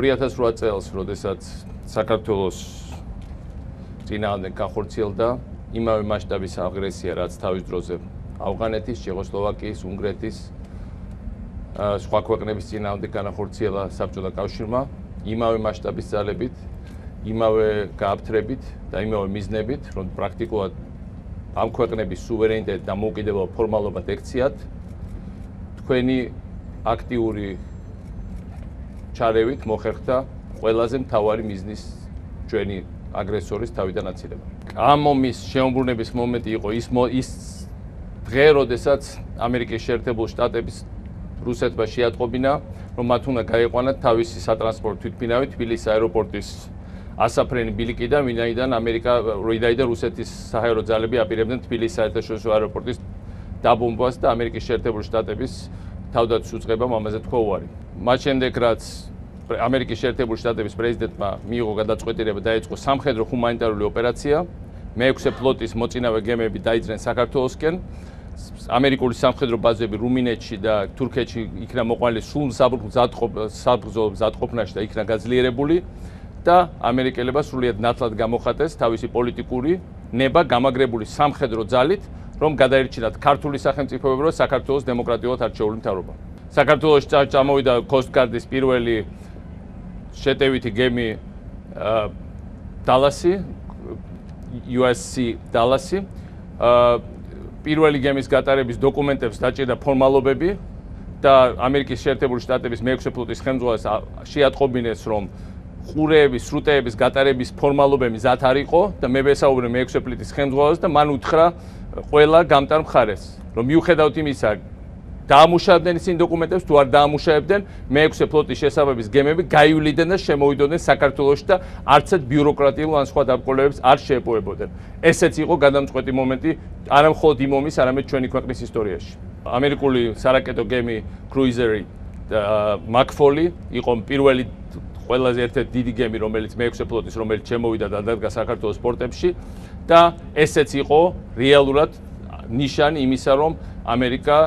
2008 წელს, როდესაც საქართველოს წინააღმდეგ განხორციელდა იმავე მასშტაბის აგრესია, რაც თავის დროზე ავღანეთის, ჩეხოსლოვაკიის, უნგრეთის, სხვა ქვეყნების წინააღმდეგ განახორციელა საბჭოთა კავშირმა, იმავე მასშტაბის ძალებით, იმავე გააფთრებით და იმავე მიზნებით, რომ პრაქტიკულად ამ ქვეყნების სუვერენიტეტი და დამოუკიდებლობა ფორმალობად ექციათ, თქვენი აქტიური ჩარევით მოხერხდა ყველაზე მთავარი მიზნის ჩვენი აგრესორის თავიდან აცილება. ამ ომის შეუმბრუნების მომენტი იყო ის დღე, როდესაც ამერიკის შეერთებული შტატების რუსეთმა შეატყობინა, რომ მათ უნდა გაეყვანათ თავისი სატრანსპორტო თვითმფრინავი თბილისის აეროპორტის ასაფრენი ბილიკიდან, ვინაიდან რუსეთის საჰაერო ძალები აპირებდნენ თბილისის საერთაშორისო აეროპორტის დაბომბვას და ამერიკის შეერთებული შტატების თავდაცვის უწყებამ ამაზე თქვა უარი. მათ შემდეგ, რაც ამერიკის შეერთებული შტატების პრეზიდენტმა მიიღო გადაწყვეტილება დაიწყო სამხედრო ჰუმანიტარული ოპერაცია, მე-6 ფლოტის მოწინავე გემები დაიძრნენ საქართველოსკენ, ამერიკული სამხედრო ბაზები რუმინეთში და თურქეთში იქნა მოყვანილი სულ საბრძოლო მზადყოფნაში და იქნა გაძლიერებული და ამერიკელებმა სრულიად ნათლად გამოხატეს თავისი პოლიტიკური ნება გამაგრებული სამხედრო ძალით, რომ გადაერჩინათ ქართული სახელმწიფოები, რომ საქართველოს დემოკრატიულად არჩეული მთავრობა. საქართველოში წამოვიდა კოსტგარდის პირველი შეტევითი გემი დალასი, USC დალასი. პირველი გემის გატარების დოკუმენტებს დაჭირდა ფორმალობები და ამერიკის შეერთებული შტატების მე-6 ფლოტის ხელმძღვანელს შეატყობინეს, რომ ყურეების, სრუტეების გატარების ფორმალობები მზად არ იყო და მე ვესაუბრე მე-6 ფლოტის ხელმძღვანელს და მან უთხრა ყველა გამტარ მხარეს, რომ მიუხედავად იმისა, დაამუშავებდნენ ისინი დოკუმენტებს, თუ არ დაამუშავებდნენ, მე-6 ფლოტის შესაბამის გემები გაივლიდან და შემოვიდოდნენ საქართველოში და არცეთ ბიუროკრატიულ ან სხვა დაბრკოლებებს არ შეეპოვებოდნენ. ესეც იყო გადამწყვეტი მომენტი არა მხოლოდ იმ ომის, არამედ ჩვენი ქვეყნის ისტორიაში. ამერიკული სარაკეტო გემი კრუიზერი მაკფოლი იყო პირველი ყველაზე ერთ-ერთი დიდი გემი, რომელიც მე-6 ფლოტის, რომელიც შემოვიდა და დადგა საქართველოს პორტებში და ესეც იყო რეალურად ნიშანი იმისა, რომ ამერიკა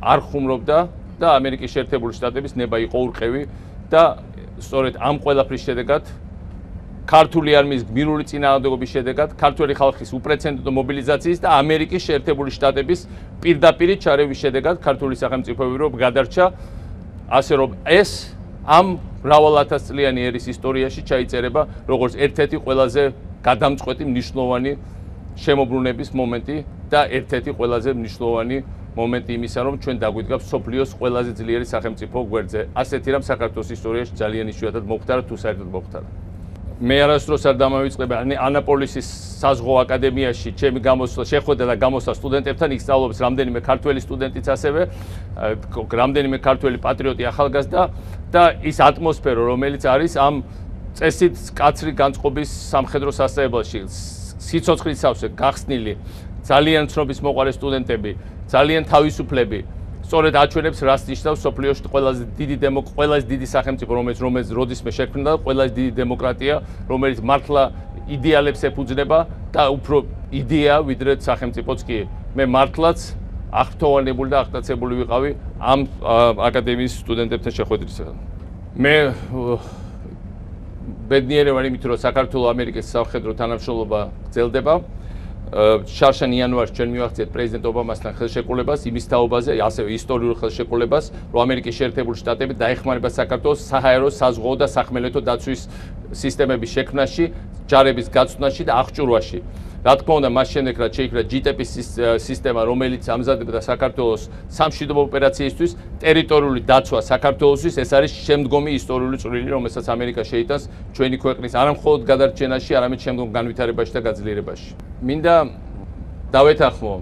არ ხუმრობდა და ამერიკის შეერთებული შტატების ნება იყო ურყევი და სწორედ ამ ყველაფრის შედეგად ქართული არმიის გმირული წინააღმდეგობის შედეგად ქართველი ხალხის უპრეცედენტო მობილიზაციის და ამერიკის შეერთებული შტატების პირდაპირი ჩარევის შედეგად ქართული სახელმწიფოები რომ გადარჩა ასე რომ ეს ამ მრავალათასწლიანი ერის ისტორიაში ჩაიწერება როგორც ერთ-ერთი ყველაზე გადამწყვეტი მნიშვნელოვანი შემოbrunების მომენტი და ერთ-ერთი ყველაზე მნიშვნელოვანი მომენტი იმისა, რომ ჩვენ დაგვიდგა სოფლიოს ყველაზე ძლიერი სახელმწიფო გვერდზე. ასეთი რამ საქართველოს ისტორიაში ძალიან იშვიათად მოხდა, თუ საერთოდ მოხდა. მე არასდროს არ დამავიწყებ ანაპოლისის საზღვაო აკადემიაში ჩემი გამოსვლა შეხვედრა და გამოსვლა სტუდენტებთან იქ სწავლობს რამდენიმე ქართველი სტუდენტიც ასევე რამდენიმე ქართველი პატრიოტი ახალგაზრდა და ის ატმოსფერო რომელიც არის ამ წესით კაცრი განწყობის სამხედრო სასწავლებელში სიცოცხლის სავსე გახსნილი ძალიან ცნობის მოყარე სტუდენტები ძალიან თავისუფლები სწორედ აჩვენებს რას ნიშნავს სოფლიოში ყველაზე დიდი სახელმწიფო რომელიც როდისმე შექმნა და ყველაზე დიდი დემოკრატია რომელიც მართლა იდეალებს ეფუძნება და უფრო იდეა ვიდრე სახელმწიფოც კი მე მართლაც აღფრთოვანებული და აღტაცებული ვიყავი ამ აკადემიის სტუდენტებთან შეხვედრისგან მე ბედნიერი ვარ იმით რომ საქართველოს ამერიკის სამხედრო თანამშრომლობა გრძელდება შარშან იანვარში ჩვენ მივახციეთ პრეზიდენტ ობამასთან ხელშეკრულებას იმის თაობაზე, ასევე ისტორიულ ხელშეკრულებას, რომ ამერიკის შეერთებული შტატები დაეხმარება საქართველოს საჰაერო, საზღვაო და სახმელეთო დაცვის სისტემების შექმნაში, ჯარების გაწვნაში და აღჭურვაში. რა თქმა უნდა, მას შემდეგ რაც შეიქმნა GTP-ის სისტემა, რომელიც ამზადებდა საქართველოს სამშვიდობო ოპერაციისთვის, ტერიტორიული დაცვა საქართველოსთვის, ეს არის შემდგომი ისტორიული წვლილი, რომელსაც ამერიკა შეიტანს ჩვენი ქვეყნის არა მხოლოდ გადარჩენაში, არამედ შემდგომ განვითარებაში და გაძლიერებაში. მინდა დავეთანხმო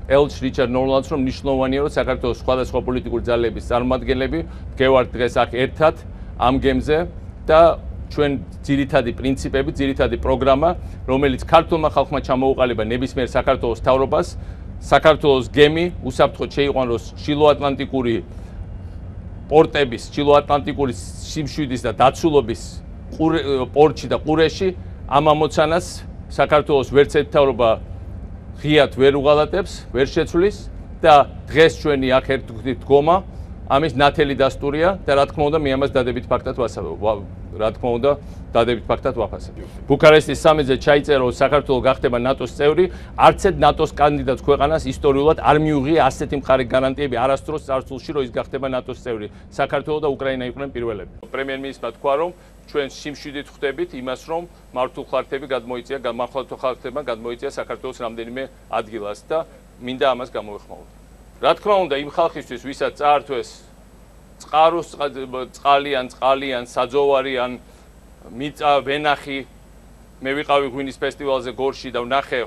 ელჩ რიჩარდ ნორლანდს, რომ მნიშვნელოვანია, რომ საქართველოს სხვადასხვა პოლიტიკური ძალების წარმომადგენლები დგევართ დღეს აქ ერთად ამ გემზე და ჩვენ ძირითადი პრინციპები, ძირითადი პროგრამა, რომელიც ქართულმა ხალხმა ჩამოუყალიბა ნებისმიერ საქართველოს მთავრობას, საქართველოს გემი უსაფრთხოდ შეიყვანოს ჩილოატლანტიკური პორტების, ჩილოატლანტიკური სიმშვიდის და დაცულობის პორტში და ყურეში ამ ამოცანას საქართველოს ვერც ერთი მთავრობა ღიად ვერ უღალატებს, ვერ შეცვლის და დღეს ჩვენი აქ ერთ დგომა ამის ნათელი დასტურია და რა თქმა უნდა მე ამას დადებით ფაქტად ვაფასებ. ბუქარესტის სამიტზე ჩაიწერა რომ საქართველო გახდება ნატოს წევრი, არც ერთ ნატოს კანდიდატ ქვეყანას ისტორიულად არ მიუღია ასეთი მხარე გარანტიები არასდროს წარსულში რომ ის გახდება ნატოს წევრი. საქართველო და უკრაინა იყვნენ პირველები. პრემიერ-მინისტრმა თქვა რომ ჩვენ სიმშვიდით ხვდებით იმას რომ მართლმხატვარდებმა გადმოიწია საქართველოს რამდენიმე ადგილას და მინდა ამას გამოვეხმაუროთ. რა თქმა უნდა იმ ხალხისთვის ვისაც წაართვეს წყაროს წყალიან საძოვარი ან მიწა ვენახი მე ვიყავი ღვინის ფესტივალზე გორში და ვნახე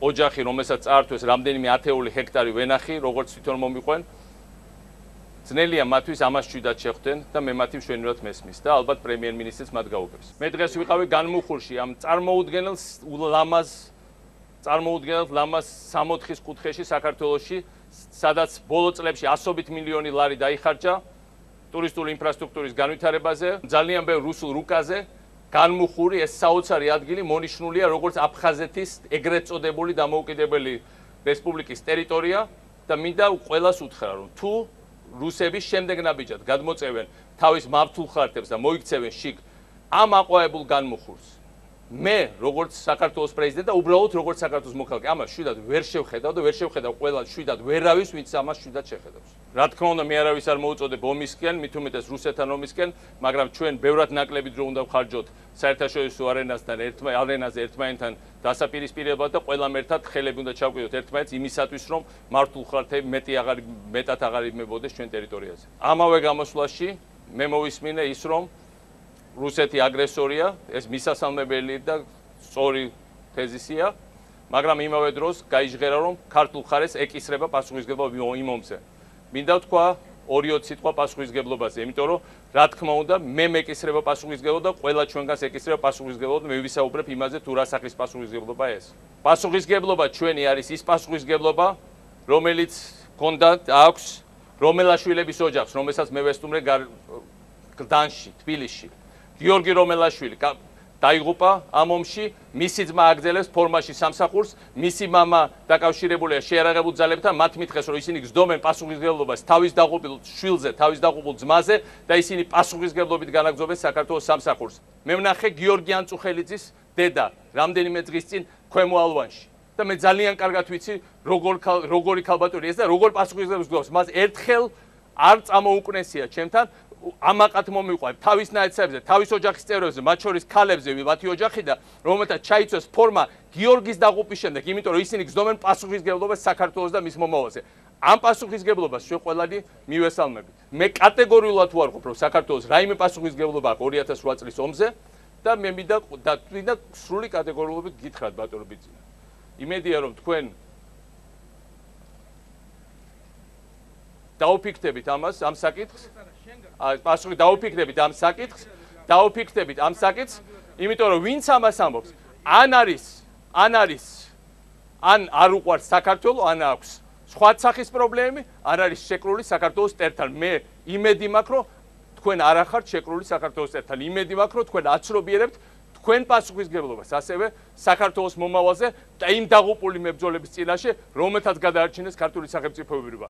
ოჯახი რომელსაც წაართვეს რამდენიმე ათეული ჰექტარი ვენახი როგორც თვითონ მომიყვენ ძნელია მათთვის ამას შვიდად შეხვდნენ და მე მათი მშვენივრად მესმის და ალბათ პრემიერ-მინისტრიც მათ გაუგებს. მე დღეს ვიყავი განმუხურში ამ წარმოუდგენელ ლამაზ 64-ის კუთხეში საქართველოში სადაც ბოლო წლებში ასობით მილიონი ლარი დაიხარჯა ტურისტული ინფრასტრუქტურის განვითარებაზე, ძალიან ბევრ რუსულ რუკაზე, განმუხური ეს საოცარი ადგილი მონიშნულია როგორც აფხაზეთის ეგრეთ წოდებული დამოუკიდებელი რესპუბლიკის ტერიტორია და მინდა ყველას უთხრა რომ თუ რუსები შემდეგ ნაბიჯად გადმოწევენ თავის მართულ ხარჯებს და მოიქცევენ შიგ ამ აყვავებულ განმუხურს მე როგორც საქართველოს პრეზიდენტი და უბრალოდ როგორც საქართველოს მოქალაქე ამას შვიდად ვერ შევხედავ და ვერ შევხედავ ყველა შვიდად ვერავის ვინც ამას შვიდად შეხედავს. რა თქმა უნდა მე არავის არ მოუწოდებ ომისკენ, მით უმეტეს რუსეთთან ომისკენ, მაგრამ ჩვენ ბევრად ნაკლები დრო უნდა ვხარჯოთ საერთაშორისო არენაზე ერთმანეთთან დასაპირისპირებლად და ყველამ ერთად ხელები უნდა ჩავკვიდოთ ერთმანეთს იმისათვის რომ მართულ ხარჯები მეტად აღარ იმებოდეს ჩვენ ტერიტორიაზე. ამავე გამოსვლაში მე მოვისმინე ის რომ რუსეთი აგრესორია, ეს მისასალმებელი და სწორი თეზისია, მაგრამ იმავე დროს გაიჟღერა რომ ქართულ მხარეს ეკისრება პასუხისმგებლობა იმ ომზე. მინდა ვთქვა 2-20 სიტყვა პასუხისმგებლობაზე, იმიტომ რომ რა თქმა უნდა მე მეკისრება პასუხისმგებლობა და ყველა ჩვენგანს ეკისრება პასუხისმგებლობა და მე ვისაუბრებ იმაზე თუ რა სახის პასუხისმგებლობა ეს. პასუხისმგებლობა ჩვენი არის ის პასუხისმგებლობა, რომელიც გქონდა და აქვს რომელაშვილების ოჯახს, რომელსაც მე ვესტუმრე გდანში, თბილისში. გიორგი რომელაშვილი დაიღუპა ამ ომში, მისი ძმა აგრძელებს ფორმაში სამსახურს, მისი მამა დაკავშირებულია შეიარაღებულ ძალებთან, მათ მითხეს რომ ისინი გზდომენ პასუხისმგებლობას თავის დაღუპულ შვილზე, თავის დაღუპულ ძმაზე და ისინი პასუხისმგებლობით განაგრძობენ საქართველოს სამსახურს. მე ვნახე გიორგი ანწუხელიძის დედა რამდენიმე დღის წინ ქვემო ალვანში და მე ძალიან კარგად ვიცი როგორი ქალბატონი ეს და როგორ პასუხისმგებლობას გზდობს. მას ერთხელ არ წამოუკნესია ჩემთან ამაყად მომიყვარ თავის ნაეცებზე, თავის ოჯახის წევრებზე, მათ შორის ქალებზე, მათი ოჯახი და რომელთაც ჩაიცვეს ფორმა გიორგის დაღუპვის შემდეგ, იმიტომ რომ ისინი გზდომენ პასუხისმგებლობას საქართველოს და მის მომავალზე. ამ პასუხისმგებლობას ჩვენ ყველანი მივესალმებით. მე კატეგორიულად ვარყოფ, რომ საქართველოს რაიმე პასუხისმგებლობა აქვს 2008 წლის ომზე და მე მინდა სრული კატეგორიულობით გითხრათ ბატონო ბიძინა. იმედია რომ თქვენ დაუფიქრდებით ამას, ამ საკითხს. პასუხი დაუფიქრდებით ამ საკითხს, იმიტომ რომ ვინც ამას ამბობს, ან არ უყვარს საქართველო, ან აქვს სხვა სახის პრობლემები, არ არის შეკრული საქართველოს წერთან. მე იმედი მაქვს, რომ თქვენ არ ახართ შეკრული საქართველოს წერთან. იმედი მაქვს, რომ თქვენ აცნობიერებთ თქვენ პასუხისმგებლობას ასევე საქართველოს მომავალზე და იმ დაღუპული მებრძოლების წინაშე, რომელთაც გადაარჩინეს ქართული სახელმწიფოებრიობა.